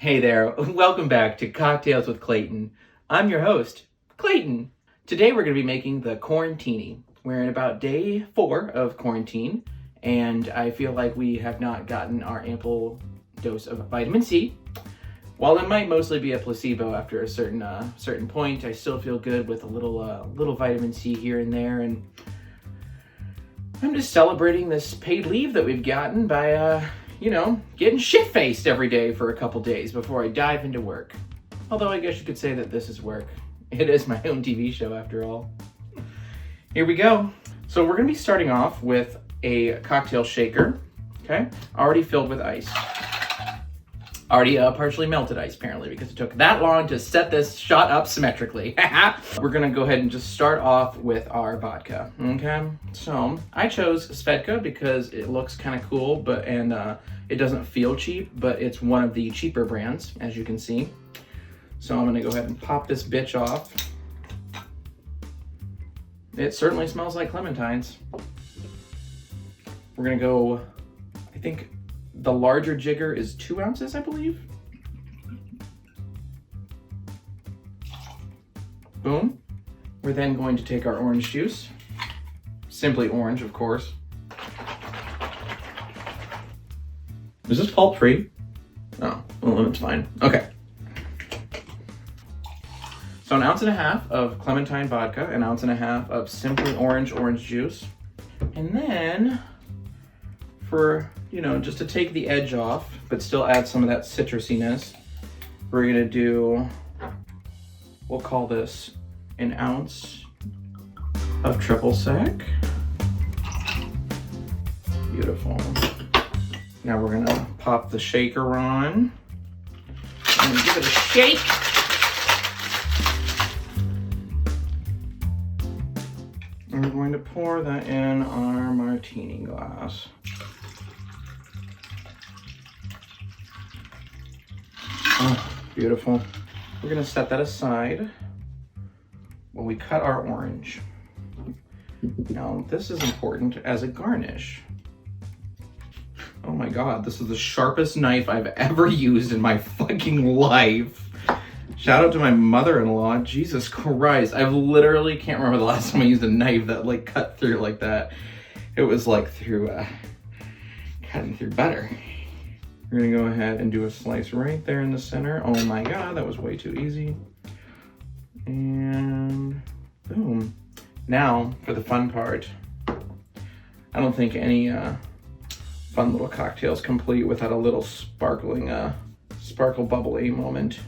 Hey there, welcome back to Cocktails with Clayton. I'm your host, Clayton. Today we're going to be making the Quarantini. We're in about day 4 of quarantine, and I feel like we have not gotten our ample dose of vitamin C. While it might mostly be a placebo after a certain point, I still feel good with a little vitamin C here and there, and I'm just celebrating this paid leave that we've gotten by getting shit-faced every day for a couple days before I dive into work. Although I guess you could say that this is work. It is my own TV show after all. Here we go. So we're gonna be starting off with a cocktail shaker, okay? Already filled with ice. Already partially melted ice, apparently, because it took that long to set this shot up symmetrically. We're gonna go ahead and just start off with our vodka, okay? So I chose Svedka because it looks kind of cool, and it doesn't feel cheap, but it's one of the cheaper brands, as you can see. So I'm gonna go ahead and pop this bitch off. It certainly smells like clementines. We're gonna go, I think the larger jigger is 2 ounces, I believe. Boom. We're then going to take our orange juice. Simply orange, of course. Is this pulp free? Oh, well, then it's fine. Okay. So 1.5 ounces of clementine vodka, 1.5 ounces of simply orange juice. And then for, just to take the edge off, but still add some of that citrusiness, we're gonna do, we'll call this 1 ounce of triple sec. Beautiful. Now we're gonna pop the shaker on and give it a shake. And we're going to pour that in our martini glass. Oh, beautiful. We're gonna set that aside while we cut our orange. Now, this is important as a garnish. Oh my God, this is the sharpest knife I've ever used in my fucking life. Shout out to my mother-in-law. Jesus Christ. I literally can't remember the last time I used a knife that cut through like that. It was like cutting through butter. We're gonna go ahead and do a slice right there in the center. Oh my God, that was way too easy. And boom. Now for the fun part. I don't think any fun little cocktail is complete without a little sparkling, sparkle bubbly moment.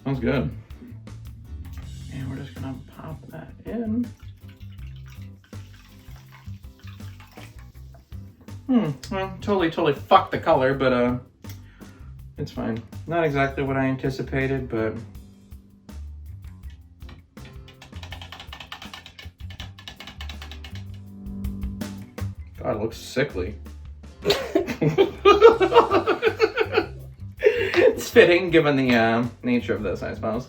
Sounds good. And we're just gonna pop that in. Well, totally fucked the color, but it's fine. Not exactly what I anticipated, but God, it looks sickly. It's fitting given the nature of this, I suppose.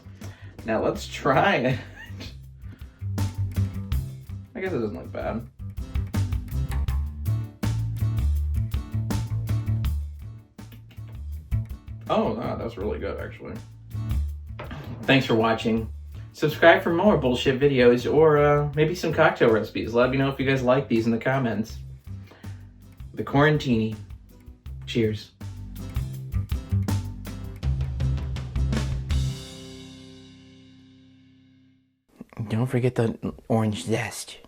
Now let's try it. I guess it doesn't look bad. Oh, that's really good, actually. Thanks for watching. Subscribe for more bullshit videos or maybe some cocktail recipes. Let me know if you guys like these in the comments. The Quarantini. Cheers. Don't forget the orange zest.